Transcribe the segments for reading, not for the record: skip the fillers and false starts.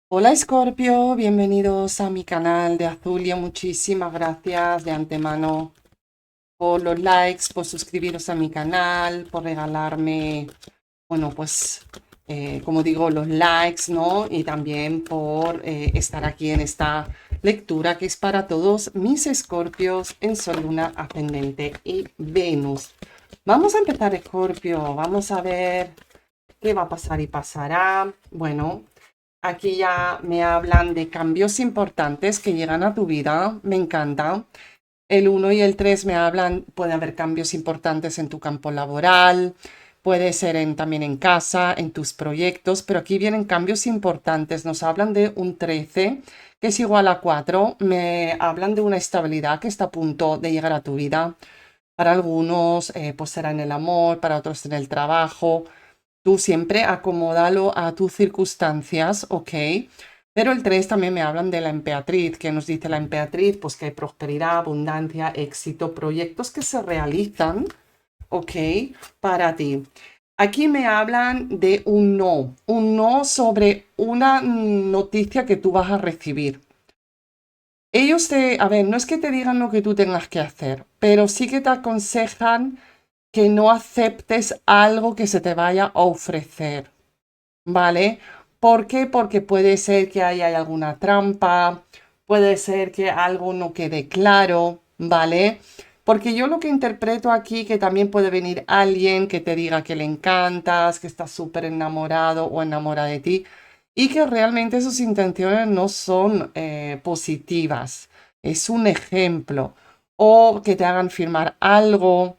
Hola Escorpio, bienvenidos a mi canal de Azulia. Muchísimas gracias de antemano por los likes, por suscribiros a mi canal, por regalarme, bueno, pues, como digo, los likes, ¿no? Y también por estar aquí en esta lectura que es para todos mis Escorpios en Sol, Luna, Ascendente y Venus. Vamos a empezar, Escorpio. Vamos a ver qué va a pasar y pasará. Bueno. Aquí ya me hablan de cambios importantes que llegan a tu vida. Me encanta. El uno y el 3 me hablan, puede haber cambios importantes en tu campo laboral, puede ser también en casa, en tus proyectos, pero aquí vienen cambios importantes. Nos hablan de un 13 que es igual a 4. Me hablan de una estabilidad que está a punto de llegar a tu vida. Para algunos, pues será en el amor, para otros en el trabajo. Tú siempre acomódalo a tus circunstancias, ¿ok? Pero el 3 también me hablan de la emperatriz. ¿Qué nos dice la emperatriz? Pues que hay prosperidad, abundancia, éxito, proyectos que se realizan, ¿ok? Para ti. Aquí me hablan de un no sobre una noticia que tú vas a recibir. Ellos a ver, no es que te digan lo que tú tengas que hacer, pero sí que te aconsejan que no aceptes algo que se te vaya a ofrecer. ¿Vale? ¿Por qué? Porque puede ser que haya alguna trampa, puede ser que algo no quede claro, ¿vale? Porque yo lo que interpreto aquí, que también puede venir alguien que te diga que le encantas, que está súper enamorado o enamorada de ti, y que realmente sus intenciones no son positivas. Es un ejemplo. O que te hagan firmar algo,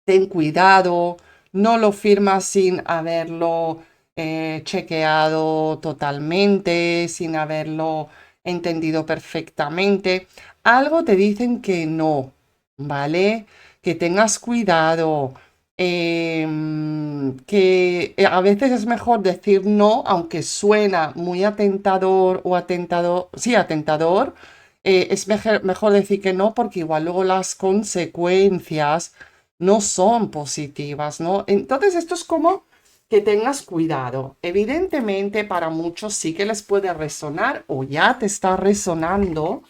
ten cuidado, no lo firmas sin haberlo chequeado totalmente, sin haberlo entendido perfectamente. Algo te dicen que no, ¿vale? Que tengas cuidado, que a veces es mejor decir no, aunque suena muy atentador o atentador, sí, atentador. Es mejor decir que no porque igual luego las consecuencias no son positivas, ¿no? Entonces esto es como que tengas cuidado. Evidentemente para muchos sí que les puede resonar o ya te está resonando,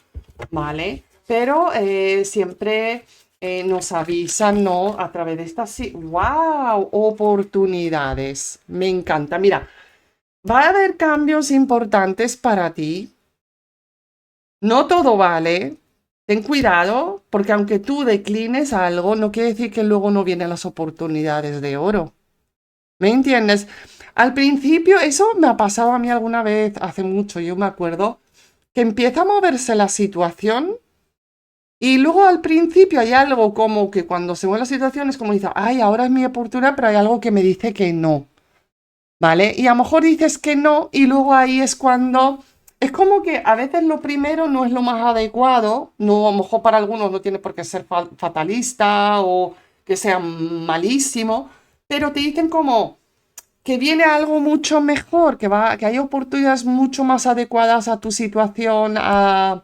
¿vale? Pero siempre nos avisan, ¿no? A través de estas, sí, wow, oportunidades. Me encanta. Mira, va a haber cambios importantes para ti. No todo vale. Ten cuidado, porque aunque tú declines algo, no quiere decir que luego no vienen las oportunidades de oro. ¿Me entiendes? Al principio, eso me ha pasado a mí alguna vez, hace mucho, yo me acuerdo, que empieza a moverse la situación y luego al principio hay algo como que cuando se mueve la situación es como dice, ay, ahora es mi oportunidad, pero hay algo que me dice que no. ¿Vale? Y a lo mejor dices que no y luego ahí es cuando... Es como que a veces lo primero no es lo más adecuado, no, a lo mejor para algunos no tiene por qué ser fatalista o que sea malísimo, pero te dicen como que viene algo mucho mejor, que hay oportunidades mucho más adecuadas a tu situación, a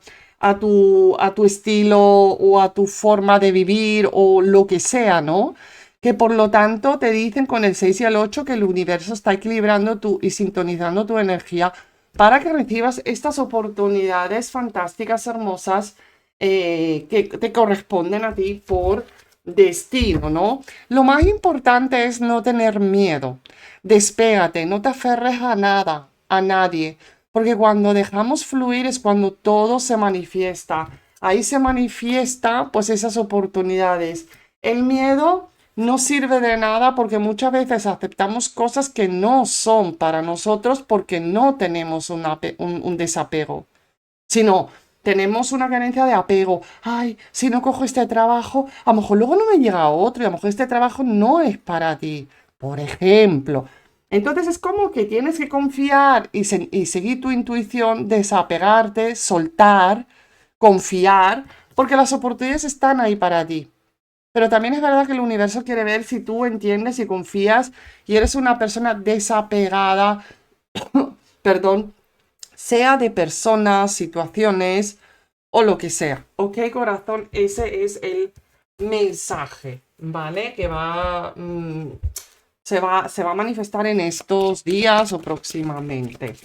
tu estilo o a tu forma de vivir o lo que sea, ¿no? Que por lo tanto te dicen con el 6 y el 8 que el universo está equilibrando y sintonizando tu energía para que recibas estas oportunidades fantásticas, hermosas, que te corresponden a ti por destino, ¿no? Lo más importante es no tener miedo. Despégate, no te aferres a nada, a nadie, porque cuando dejamos fluir es cuando todo se manifiesta. Ahí se manifiesta pues esas oportunidades. El miedo no sirve de nada porque muchas veces aceptamos cosas que no son para nosotros porque no tenemos un desapego, sino tenemos una carencia de apego. Ay, si no cojo este trabajo, a lo mejor luego no me llega otro y a lo mejor este trabajo no es para ti, por ejemplo. Entonces es como que tienes que confiar y seguir tu intuición, desapegarte, soltar, confiar, porque las oportunidades están ahí para ti. Pero también es verdad que el universo quiere ver si tú entiendes y confías y eres una persona desapegada, perdón, sea de personas, situaciones o lo que sea. Ok, corazón, ese es el mensaje, ¿vale? Que se va a manifestar en estos días o próximamente.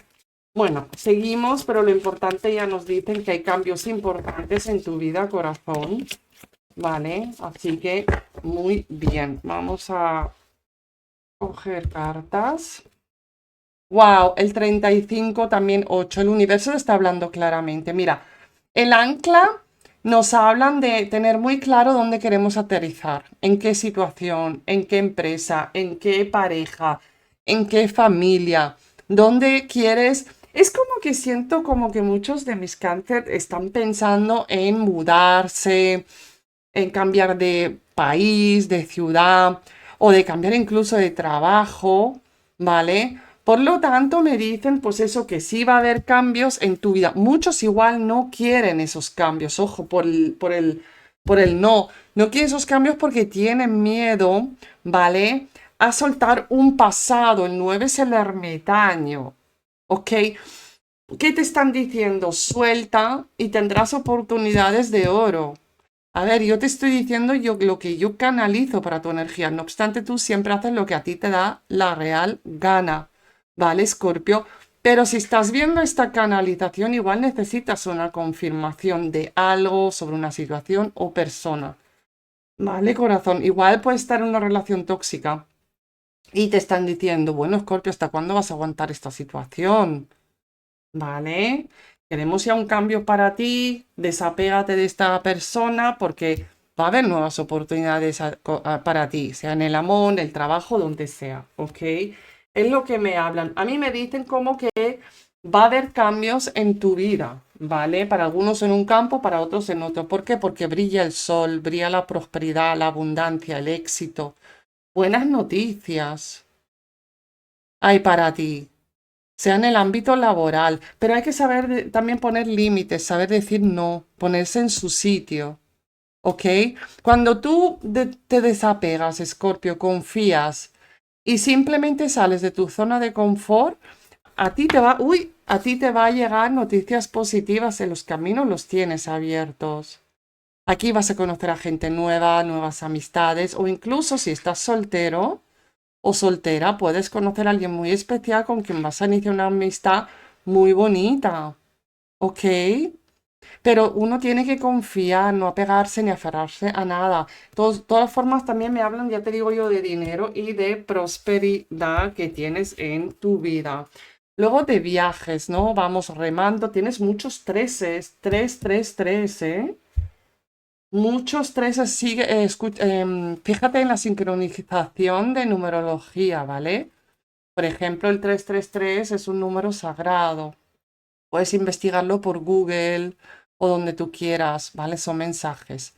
Bueno, seguimos, pero lo importante ya nos dicen que hay cambios importantes en tu vida, corazón, ¿vale? Así que muy bien. Vamos a coger cartas. Wow, el 35 también 8. El universo está hablando claramente. Mira, el ancla nos hablan de tener muy claro dónde queremos aterrizar, en qué situación, en qué empresa, en qué pareja, en qué familia, dónde quieres. Es como que siento como que muchos de mis cáncer están pensando en mudarse, en cambiar de país, de ciudad o de cambiar incluso de trabajo, ¿vale? Por lo tanto, me dicen, pues eso, que sí va a haber cambios en tu vida. Muchos igual no quieren esos cambios, ojo, por el no. No quieren esos cambios porque tienen miedo, ¿vale? A soltar un pasado. El 9 es el ermitaño, ¿ok? ¿Qué te están diciendo? Suelta y tendrás oportunidades de oro. A ver, yo te estoy diciendo lo que yo canalizo para tu energía. No obstante, tú siempre haces lo que a ti te da la real gana. ¿Vale, Escorpio? Pero si estás viendo esta canalización, igual necesitas una confirmación de algo sobre una situación o persona. ¿Vale, corazón? Igual puedes estar en una relación tóxica y te están diciendo, bueno, Escorpio, ¿hasta cuándo vas a aguantar esta situación? ¿Vale? Queremos ya un cambio para ti, desapégate de esta persona porque va a haber nuevas oportunidades para ti, sea en el amor, en el trabajo, donde sea, ¿ok? Es lo que me hablan. A mí me dicen como que va a haber cambios en tu vida, ¿vale? Para algunos en un campo, para otros en otro. ¿Por qué? Porque brilla el sol, brilla la prosperidad, la abundancia, el éxito. Buenas noticias hay para ti, sea en el ámbito laboral, pero hay que saber también poner límites, saber decir no, ponerse en su sitio, ¿ok? Cuando tú te desapegas, Escorpio, confías y simplemente sales de tu zona de confort, a ti te va a llegar noticias positivas en los caminos, los tienes abiertos. Aquí vas a conocer a gente nueva, nuevas amistades o incluso si estás soltero o soltera, puedes conocer a alguien muy especial con quien vas a iniciar una amistad muy bonita, ¿ok? Pero uno tiene que confiar, no apegarse ni aferrarse a nada. Todas formas también me hablan, ya te digo yo, de dinero y de prosperidad que tienes en tu vida. Luego de viajes, ¿no? Vamos remando, tienes muchos treses, 3, 3, 3, ¿eh? Muchos treses, sigue, fíjate en la sincronización de numerología, ¿vale? Por ejemplo, el 333 es un número sagrado. Puedes investigarlo por Google o donde tú quieras, ¿vale? Son mensajes.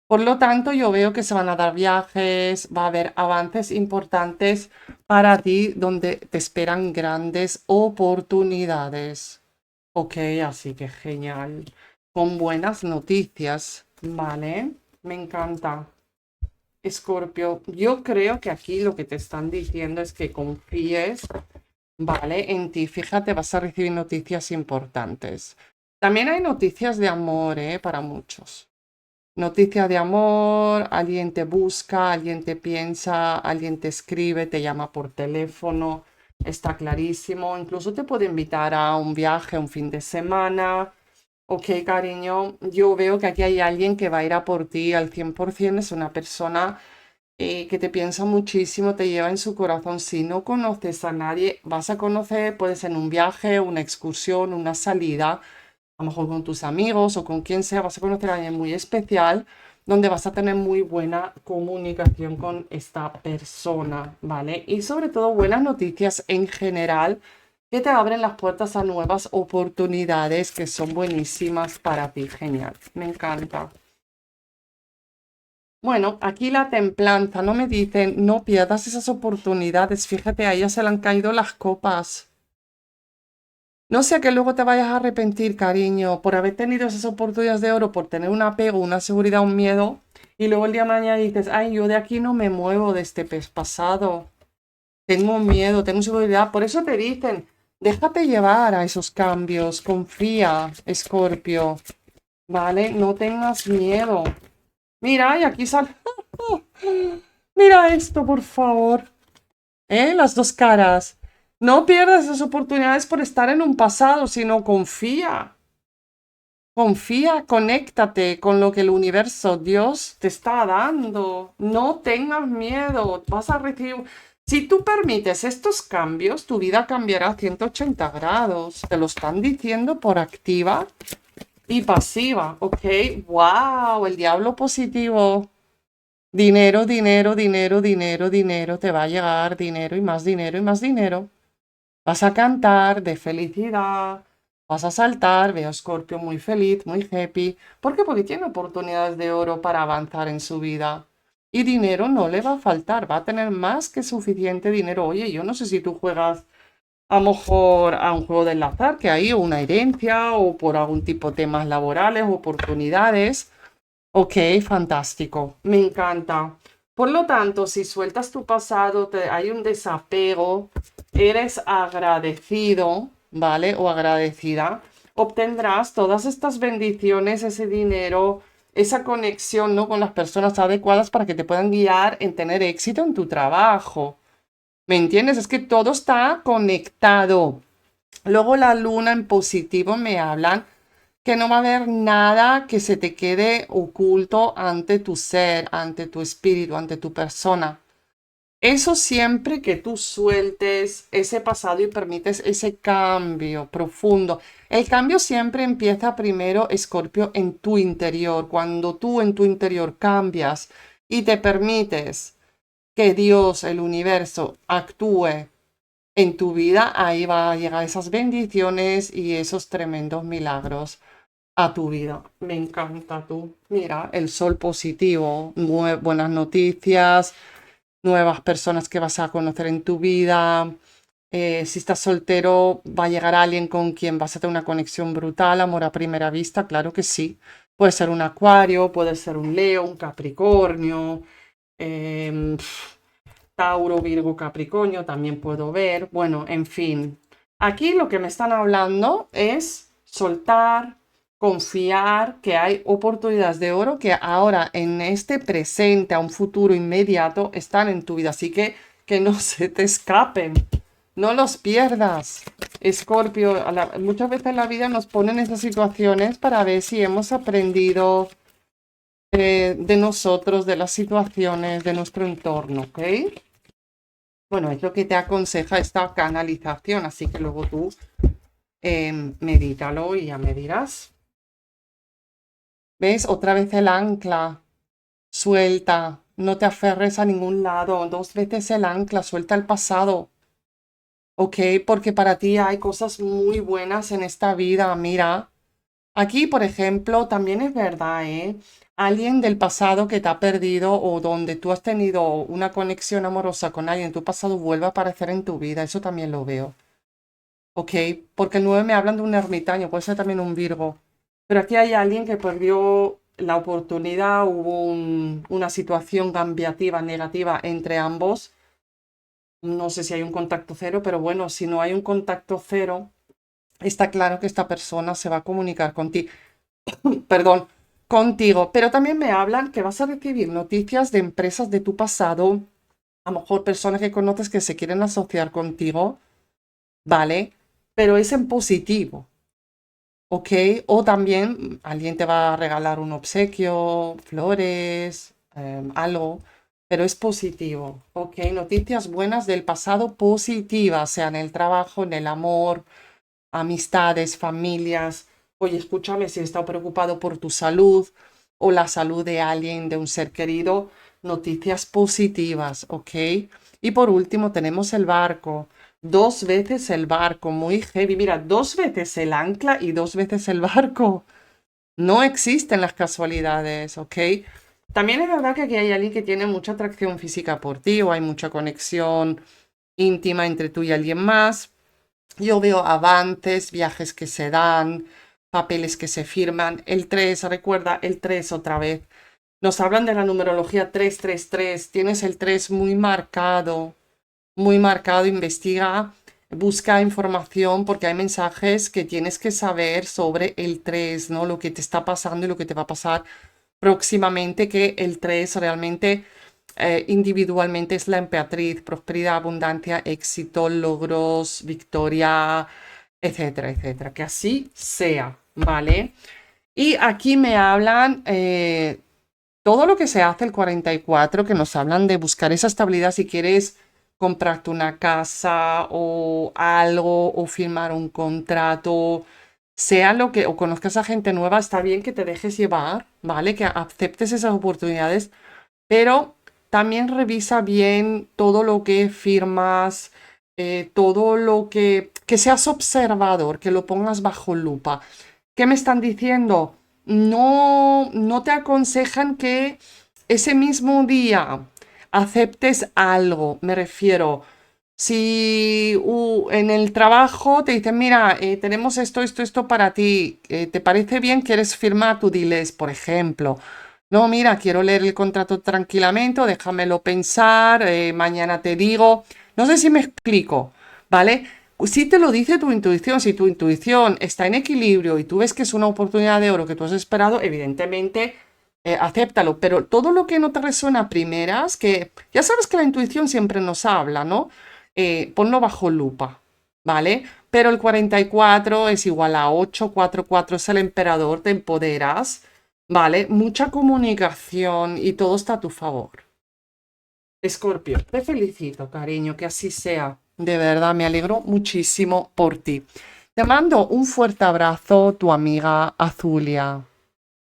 Por lo tanto, yo veo que se van a dar viajes, va a haber avances importantes para ti donde te esperan grandes oportunidades. Ok, así que genial. Con buenas noticias, ¿vale? Me encanta. Escorpio, yo creo que aquí lo que te están diciendo es que confíes, ¿vale? En ti. Fíjate, vas a recibir noticias importantes. También hay noticias de amor, ¿eh? Para muchos. Noticias de amor, alguien te busca, alguien te piensa, alguien te escribe, te llama por teléfono, está clarísimo. Incluso te puede invitar a un viaje, un fin de semana. Ok, cariño, yo veo que aquí hay alguien que va a ir a por ti al 100%, es una persona que te piensa muchísimo, te lleva en su corazón. Si no conoces a nadie, vas a conocer, puede ser en un viaje, una excursión, una salida, a lo mejor con tus amigos o con quien sea, vas a conocer a alguien muy especial donde vas a tener muy buena comunicación con esta persona, ¿vale? Y sobre todo buenas noticias en general que te abren las puertas a nuevas oportunidades que son buenísimas para ti. Genial, me encanta. Bueno, aquí la templanza, no me dicen, no pierdas esas oportunidades. Fíjate, a ella se le han caído las copas. No sea que luego te vayas a arrepentir, cariño, por haber tenido esas oportunidades de oro, por tener un apego, una seguridad, un miedo, y luego el día de mañana dices, ay, yo de aquí no me muevo de este pez pasado. Tengo miedo, tengo seguridad. Por eso te dicen, déjate llevar a esos cambios, confía, Escorpio, ¿vale? No tengas miedo. Mira, y aquí sale. Mira esto, por favor. ¿Eh? Las dos caras. No pierdas esas oportunidades por estar en un pasado, sino confía. Confía, conéctate con lo que el universo, Dios te está dando. No tengas miedo, vas a recibir... Si tú permites estos cambios, tu vida cambiará a 180 grados. Te lo están diciendo por activa y pasiva, ¿ok? ¡Wow! El diablo positivo. Dinero, dinero, dinero, dinero, dinero. Te va a llegar dinero y más dinero y más dinero. Vas a cantar de felicidad, vas a saltar, veo a Scorpio muy feliz, muy happy. ¿Por qué? Porque tiene oportunidades de oro para avanzar en su vida. Y dinero no le va a faltar, va a tener más que suficiente dinero. Oye, yo no sé si tú juegas a lo mejor a un juego del azar, que hay una herencia o por algún tipo de temas laborales, oportunidades. Ok, fantástico, me encanta. Por lo tanto, si sueltas tu pasado, hay un desapego, eres agradecido, ¿vale? O agradecida, obtendrás todas estas bendiciones, ese dinero, esa conexión, ¿no? Con las personas adecuadas para que te puedan guiar en tener éxito en tu trabajo. ¿Me entiendes? Es que todo está conectado. Luego la luna en positivo me hablan que no va a haber nada que se te quede oculto ante tu ser, ante tu espíritu, ante tu persona. Eso siempre que tú sueltes ese pasado y permites ese cambio profundo. El cambio siempre empieza primero, Escorpio, en tu interior. Cuando tú en tu interior cambias y te permites que Dios, el universo, actúe en tu vida, ahí va a llegar esas bendiciones y esos tremendos milagros a tu vida. Me encanta tú. Mira, el sol positivo, buenas noticias, nuevas personas que vas a conocer en tu vida. Si estás soltero, va a llegar alguien con quien vas a tener una conexión brutal, amor a primera vista, claro que sí. Puede ser un acuario, puede ser un Leo, un Capricornio, em, Tauro, Virgo, Capricornio, también puedo ver. Bueno, en fin. Aquí lo que me están hablando es soltar, confiar que hay oportunidades de oro que ahora en este presente, a un futuro inmediato, están en tu vida. Así que no se te escapen. No los pierdas. Escorpio, muchas veces en la vida nos ponen esas situaciones para ver si hemos aprendido de nosotros, de las situaciones, de nuestro entorno, ¿ok? Bueno, es lo que te aconseja esta canalización, así que luego tú medítalo y ya me dirás. ¿Ves? Otra vez el ancla, suelta, no te aferres a ningún lado, dos veces el ancla, suelta el pasado, ¿ok? Porque para ti hay cosas muy buenas en esta vida, mira. Aquí, por ejemplo, también es verdad, ¿eh? Alguien del pasado que te ha perdido o donde tú has tenido una conexión amorosa con alguien en tu pasado vuelve a aparecer en tu vida, eso también lo veo. Ok, porque el 9 me hablan de un ermitaño, puede ser también un Virgo. Pero aquí hay alguien que perdió la oportunidad, hubo una situación cambiativa, negativa entre ambos. No sé si hay un contacto cero, pero bueno, si no hay un contacto cero, está claro que esta persona se va a comunicar contigo, perdón, contigo. Pero también me hablan que vas a recibir noticias de empresas de tu pasado, a lo mejor personas que conoces que se quieren asociar contigo, ¿vale? Pero es en positivo. Ok, o también alguien te va a regalar un obsequio, flores, algo, pero es positivo. Ok, noticias buenas del pasado positivas, sea en el trabajo, en el amor, amistades, familias. Oye, escúchame, si he estado preocupado por tu salud o la salud de alguien, de un ser querido, noticias positivas, ¿ok? Y por último tenemos el barco. Dos veces el barco, muy heavy. Mira, dos veces el ancla y dos veces el barco. No existen las casualidades, ¿ok? También es verdad que aquí hay alguien que tiene mucha atracción física por ti o hay mucha conexión íntima entre tú y alguien más. Yo veo avances, viajes que se dan, papeles que se firman. El 3, recuerda el 3 otra vez. Nos hablan de la numerología 333. Tienes el 3 muy marcado. Investiga, busca información porque hay mensajes que tienes que saber sobre el 3, ¿no? Lo que te está pasando y lo que te va a pasar próximamente, que el 3 realmente individualmente es la emperatriz, prosperidad, abundancia, éxito, logros, victoria, etcétera, etcétera. Que así sea, ¿vale? Y aquí me hablan todo lo que se hace el 44, que nos hablan de buscar esa estabilidad si quieres comprarte una casa o algo o firmar un contrato, sea lo que, o conozcas a gente nueva, está bien que te dejes llevar, ¿vale? Que aceptes esas oportunidades, pero también revisa bien todo lo que firmas, todo lo que seas observador, que lo pongas bajo lupa. ¿Qué me están diciendo? No te aconsejan que ese mismo día aceptes algo, me refiero. Si en el trabajo te dicen, mira, tenemos esto para ti, ¿te parece bien? ¿Quieres firmar? Tú diles, por ejemplo, no, mira, quiero leer el contrato tranquilamente, o déjamelo pensar, mañana te digo. No sé si me explico, ¿vale? Si te lo dice tu intuición, si tu intuición está en equilibrio y tú ves que es una oportunidad de oro que tú has esperado, evidentemente acéptalo. Pero todo lo que no te resuena a primeras, que ya sabes que la intuición siempre nos habla, ¿no? Ponlo bajo lupa, ¿vale? Pero el 44 es igual a 8, 4, 4 es el emperador, te empoderas, ¿vale? Mucha comunicación y todo está a tu favor. Escorpio, te felicito, cariño, que así sea. De verdad, me alegro muchísimo por ti. Te mando un fuerte abrazo, tu amiga Azulia.